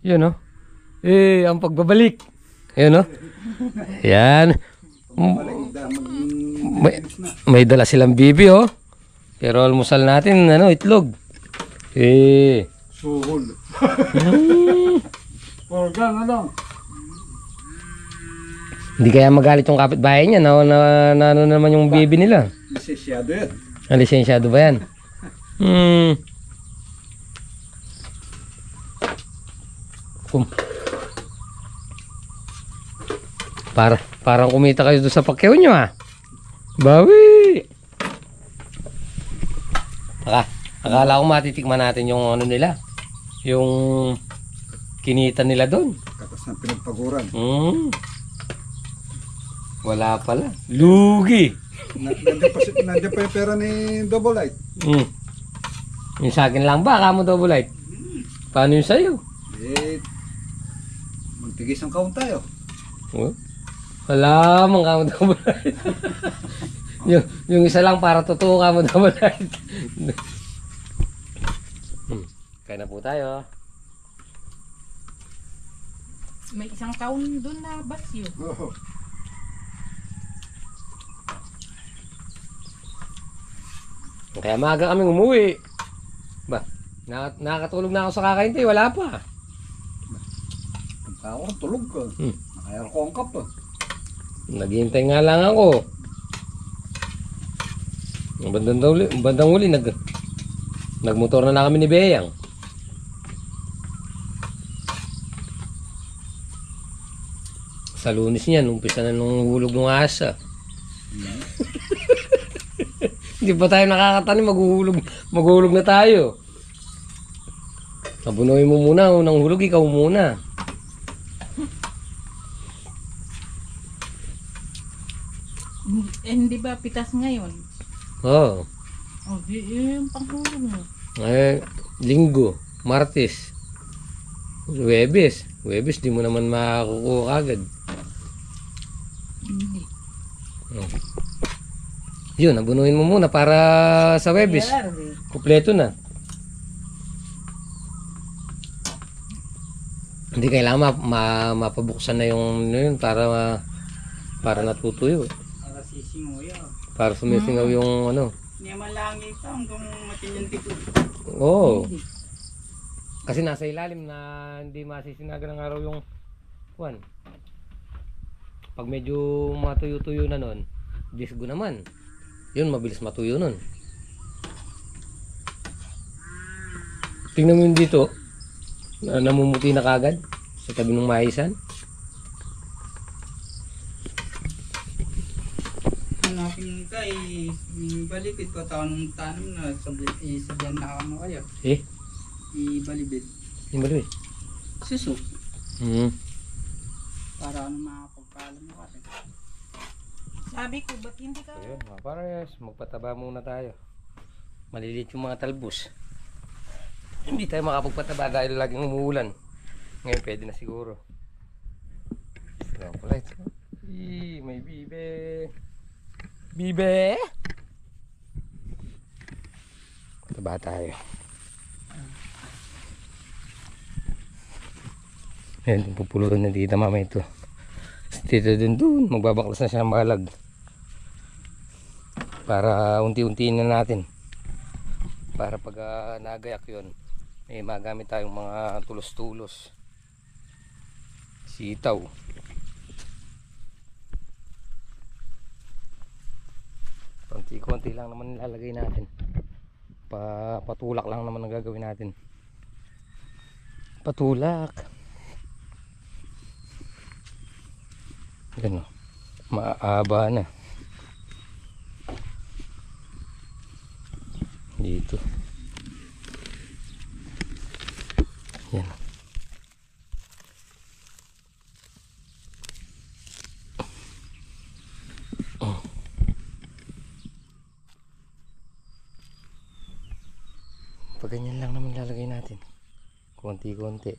Yun no. Ang pagbabalik. Yun no. Yan. May dala silang bibi oh. Pero almusal natin ano, itlog. Suhol. Organ ano? Hindi kaya magalit yung kapitbahay niya na ano naman yung bibi nila. Lisensyado yan. Lisensyado ba yan? Parang kumita kayo doon sa pakyaw nyo ah. Bawi! Akala ko matitikman natin yung ano nila. Yung kinita nila doon. Katas ng pinagpaguran. Wala pala. Lugi! Nandiyan pa yung pera ni Double Light. Yung sa akin lang ba? Kamo Double Light? Paano yung sa'yo? Magtigis ang kaun tayo. Wala mang kamo Double Light. yung isa lang para totoo kamo Double Light. Kaya na po tayo. May isang taon doon na basyo. Kaya maaga kaming umuwi. Ba, nakakatulog na ako sa kakaintay, wala pa. Ako, tulog ka. Naka-aircon ka pa. Naghihintay nga lang ako. Ang bandang huli, nagmotor na kami ni Beyang. Sa Lunes niyan, umpisa na nung hulog ng asa. Hindi pa tayo nakakatanim, maghuhulog na tayo. Abunuhin mo muna, unang hulog, ikaw muna. Hindi ba pitas ngayon? Oo. Yung panghulog mo. Linggo, Martes, Huwebes, di mo naman makakukuha agad. Hindi. Yun, abunuhin mo muna para sa Huwebes. Kompleto na. Hindi kailangan mapabuksan na yung yun para natutuyo. Para sisinguyo. Para sumisingaw yung ano. Hindi man lang ito hanggang matinyan dito. Oo. Kasi nasa ilalim na hindi masisinagan ng araw yung kuwan. Pag medyo matuyo-tuyo na nun, disgo naman. Yun, mabilis matuyo nun. Tingnan mo yun dito. Namumuti na kagad sa tabi ng maisan. Hanapin ka ibalibid ko taon ng tanong na sabyan na ano kayo. Ibalibid. Yung balibid? Susok. Para ano makapagpaalam mo kasi. Sabi ko, ba't hindi ka? Ayun, mga pares, magpataba muna tayo. Maliliit yung mga talbos. Hindi tayo makapagpataba dahil laging umuulan. Ngayon pwede na siguro. Ayan pala ito. May bibe. Bibe! Pataba tayo. Ayan, pupulutan na dito mama ito. Dito dun, magbabaklas na siya ng balag. Para unti-untiin na natin. Para pag nagayak yun, may magamit tayong mga tulos-tulos. Sitaw. Konti-konti lang naman nilalagay natin. Patulak lang naman ang gagawin natin. Patulak. Yan o. Maaba na. Dito. Yan. Pag ganyan lang naman lalagay natin. Konti-konti.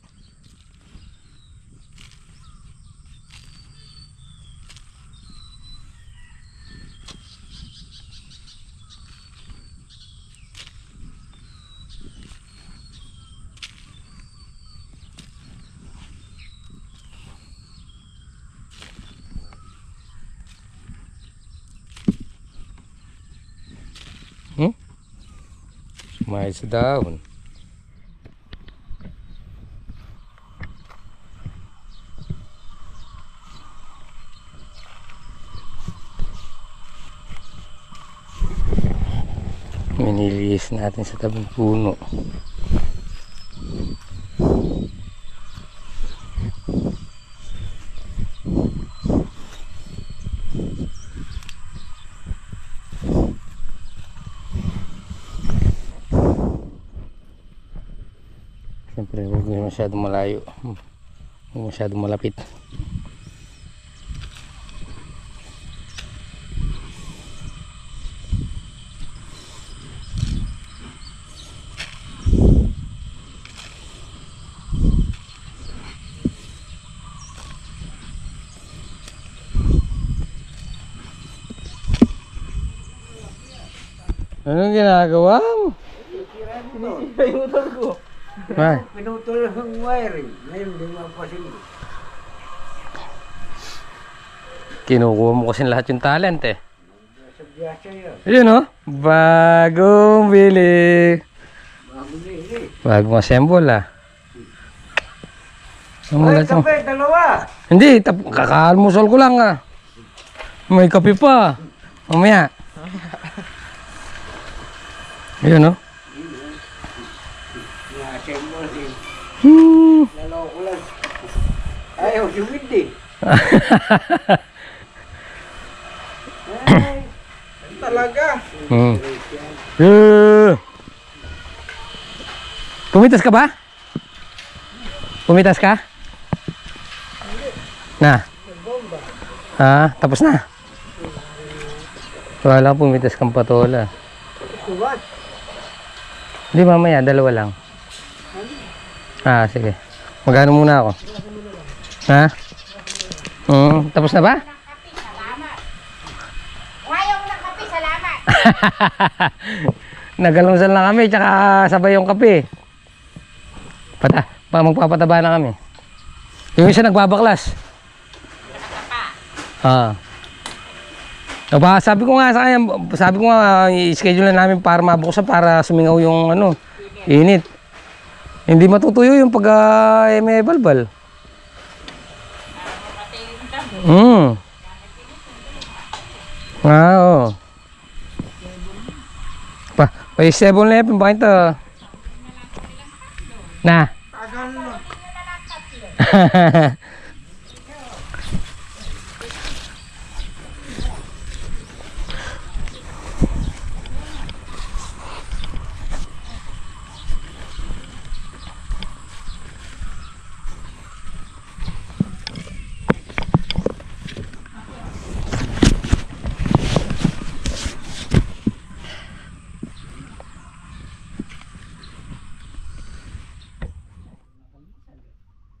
Sumahid sa dahon. Miniliis natin sa tabing puno. Siyempre huwag na masyadong malayo, huwag masyadong malapit. Anong ginagawa mo? Ay, Pinutol ang wiring. Ngayon, di mapasin. kinukuha mo kasi lahat yung talent eh. Sa biyasa yun. Ayun oh, bagong bili. Bago na yun eh. Bagong assemble ah. Ang Ay, mga kape, dalawa. Hindi, kakaalmusal ko lang ah. May kape pa. Mamaya. Ayun oh. Na-assemble din. Hmm. Naloko lang. Ayaw, sumid eh. Ay, Talaga. Hmm. Pumitas ka ba? Pumitas ka? Na. Ha? Tapos na? Wala pumitas kang patola. suwat. Hindi mamaya, dalawa lang. Ah, sige. Magano muna ako. Ha? Tapos na ba? Ayaw mo ng kape, salamat. Nagalungsal na kami, tsaka sabay yung kape. Magpapataba na kami. Yung isa nagbabaklas. Sabi ko nga sa kanya, i-schedule na namin para mabuksan para sumingaw yung ano, init. Hindi matutuyo yung pag may balbal. Oo. Pa-stable na yun, bakit ito? Na.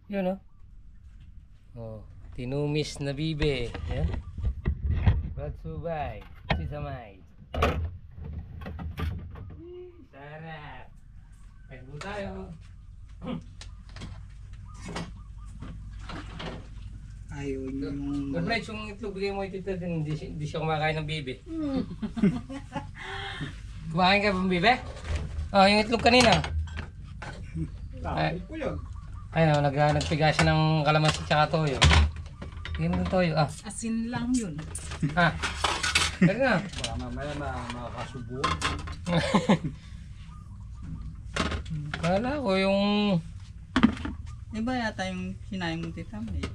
Yun oh. Oh, tinumis na bibe. Yan. Batsubay. Sisamay. Sarap. Pagbo tayo. Ayaw yung... Good yung itlog. Bigay mo ito din. Hindi siya kumakain ng bibe. Kumakain ka bang bibe? Oh, yung itlog kanina. Tapos ko yun. Ayun, nagpiga siya ng kalamansi tsaka toyo. Tingnan mo ng toyo. Ah. Asin lang yun. Ha? Tara na. Baka mamaya na makakasubuan. Kala ko yung... Iba yata yung sinayang mo tita mo eh.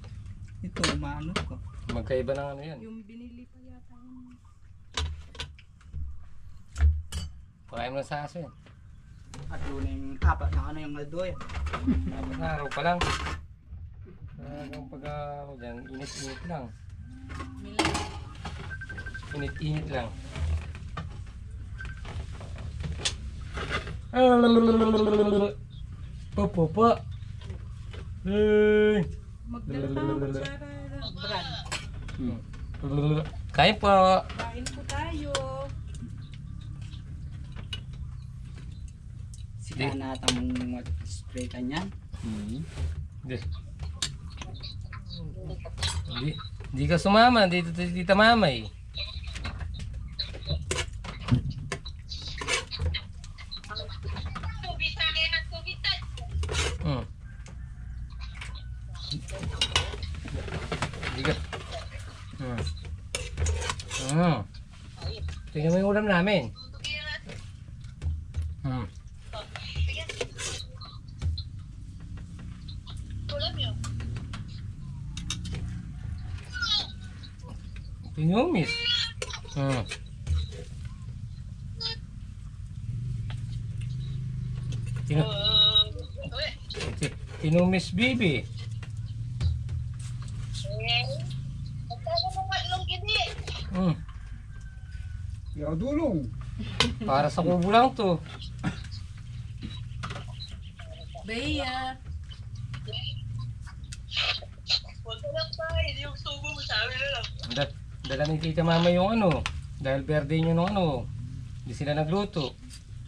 Ito, maano ko. Magkaiba ng ano yan. Yung binili pa yata yung... Pakain mo na sa aso yan. At doon yung apat na ano yung aldoy. Dapat na araw pa lang. Talagang pag dyan, init-init lang. Init-init lang. Popo. Magdala ka ng kutsara. Brad, Kain po. kain po tayo. Sila na tamang mag-spray ka niyan. Hindi. Hindi ka sumama. Dito tita mamay. ulam namin. Hmm. Tinumis. Hmm. Tinu Tinumis bibi. Hmm. Ya, dulong. Para sa kubo lang to. Bea. Dala ni Tita Mama yung ano. Dahil birthday nyo nung ano. Hindi sila nagluto.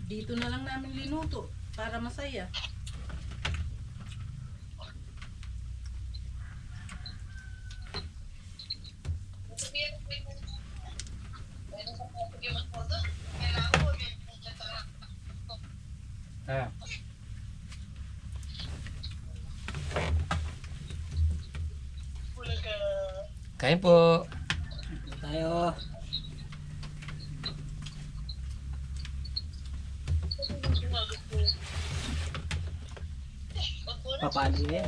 Dito na lang namin linuto para masaya. Ah. Kain po. Tayo. Papalo yan.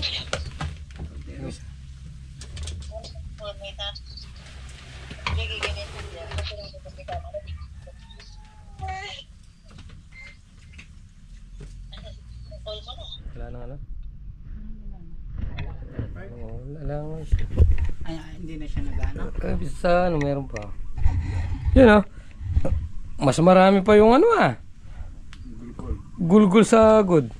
Wala nang ano? Oo, wala lang. Ay, hindi na siya nag-ano. Sa ano, meron pa. Yun mas marami pa yung ano Gulgul sa good.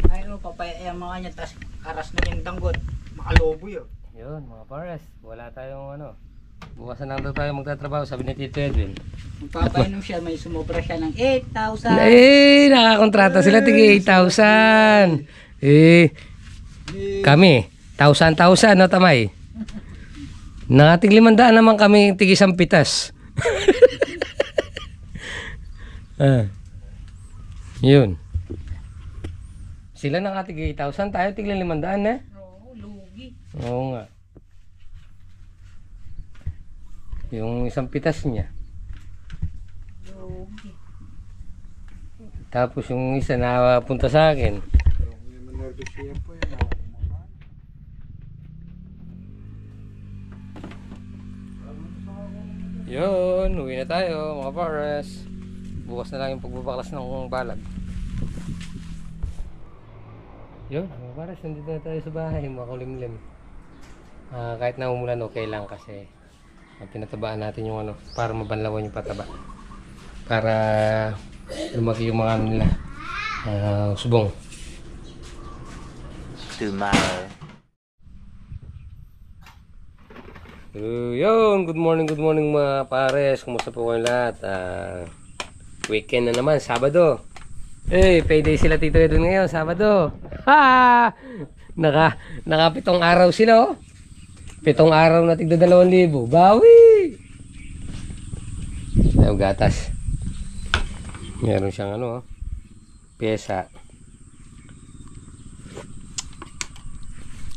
Ay, no, papaya yung mga niya, tas aras na yung danggot. Makalobo yun. Yun, mga pares. Wala tayong ano. Bukas na lang daw tayo magtatrabaho, sabi ni Tito Edwin. Magpapainom siya, may sumobra siya ng 8,000. Nakakontrata sila, tig 8,000. Kami, 1,000, no Tamay? Nakatig 500 naman kami, tig isang pitas. Yun. Sila nakatig 8,000, tayo tig 500 na. Oo, lugi. Oo nga. Yung isang pitas niya. Lugi. Tapos yung isa na punta sa akin. Manervous siya po yan. Yun, uwi na tayo mga pares. Bukas na lang yung pagbabaklas ng balag. Yun, mga pares, nandito na tayo sa bahay, makulimlim. Kahit na umulan, okay lang kasi pinatabaan natin yung ano, para mabanlawan yung pataba. Para lumaki yung mga ano nila, subong. Tomorrow. Yun, good morning mga pares. Kumusta po kayong lahat? Weekend na naman, Sabado. Payday sila Tito Edwin ngayon, Sabado. Ha! Naka 7 araw sila, oh. 7 araw na tigda 2,000. Bawi! Ayun, gatas. Meron siyang ano, pyesa.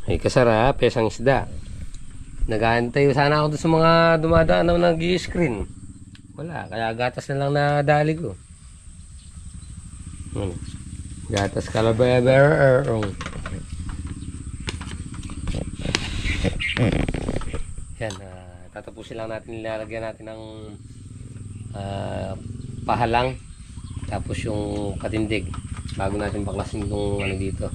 Ay, kasara, pyesang isda. Nag-aantay sana ako doon sa mga dumadaan na nag-i-screen. Wala, kaya gatas na lang nadali ko. Gatas Calabawer. Yan, tatapusin lang natin, nilalagyan natin ng pahalang, tapos yung katindig bago natin baklasin yung ano dito,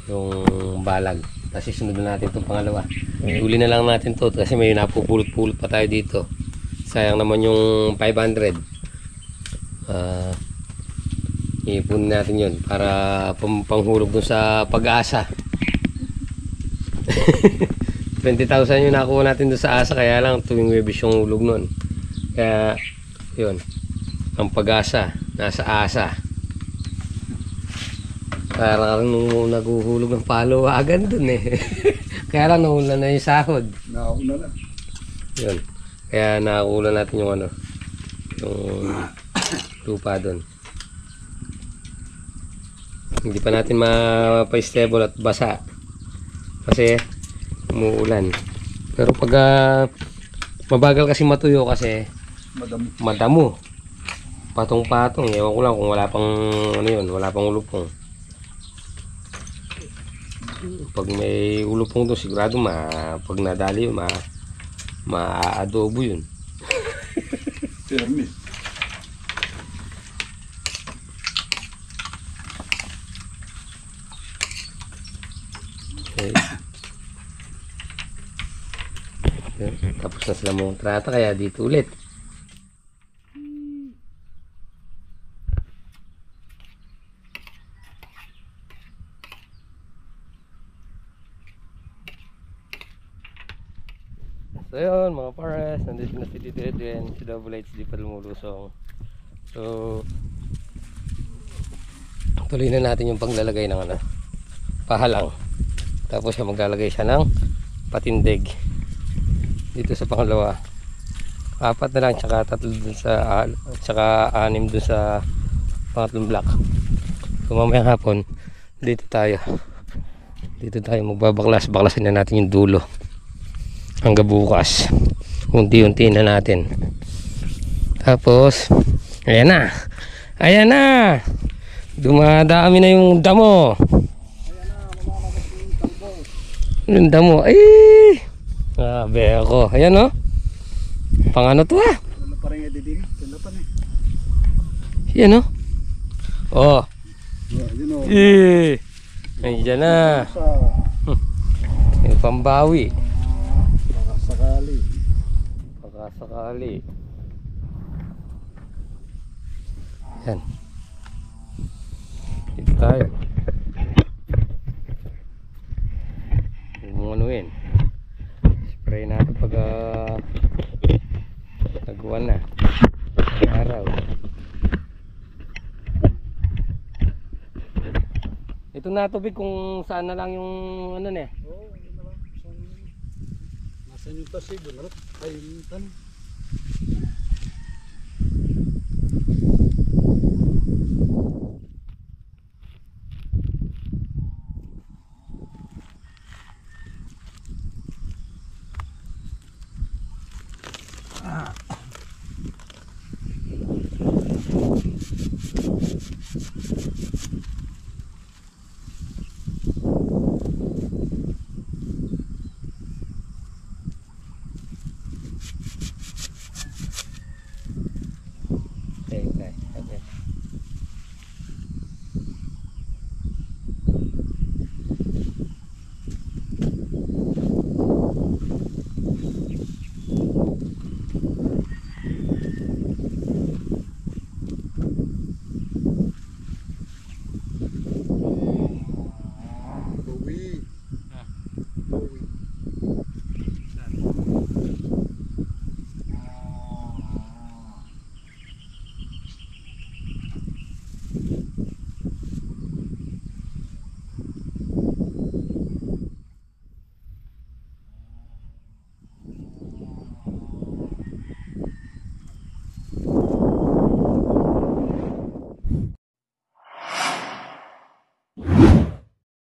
yung balag. Kasi sunod na natin itong pangalawa. Uli na lang natin to kasi may napupulot-pulot pa tayo dito. Sayang naman yung 500. Ipunin natin yun para panghulog dun sa Pag-asa. 20,000 yung nakuha natin dun sa Asa, kaya lang tuwing Webis yung hulog nun. Kaya yun, ang Pag-asa nasa Asa. Parang naguhulog ng palawagan dun eh. Kaya lang nahulan na yung sahod. Nauna na. Yun. Kaya nakuha natin yung ano, yung lupa dun. Hindi pa natin mapa-stable at basa. Kasi umuulan. Pero pag mabagal kasi matuyo kasi Madam. madamo. Patong-patong. Ewan ko lang kung wala pang ano yun, wala pang ulupong. Pag may ulupong doon sigurado pag nadali yun, ma-adobo yun. Permis. Okay. Yun, tapos na sila mong trata kaya dito ulit. So yun mga pares, nandito na si Tito Edwin, si Double H di pa lumulusong. So tuloy na natin yung paglalagay ng pahalang. Tapos siya maglalagay siya ng patindig dito sa pangalawa. 4 na lang tsaka 3 dun sa tsaka 6 dun sa pangatlong block. So mamayang hapon dito tayo baklasin na natin yung dulo hanggang bukas. Unti-unti na natin. Tapos ayan na dumadami na yung damo. Yung damo ay grabe ako. Ayan o. Pang ano to ah. Wala pa rin edidin. Wala pa rin. Yan o. Oh. Yun o. Ayan na. Sa Yung pambawi. sakali. Pagkasakali. Yan. Dito tayo. Yung anuin. Spray natin pag nagwan na. Araw. Ito na tubig kung saan na lang yung ano na eh. Oo, yun na lang. Nasaan yung tasig? Ay, yung tanong. Okay.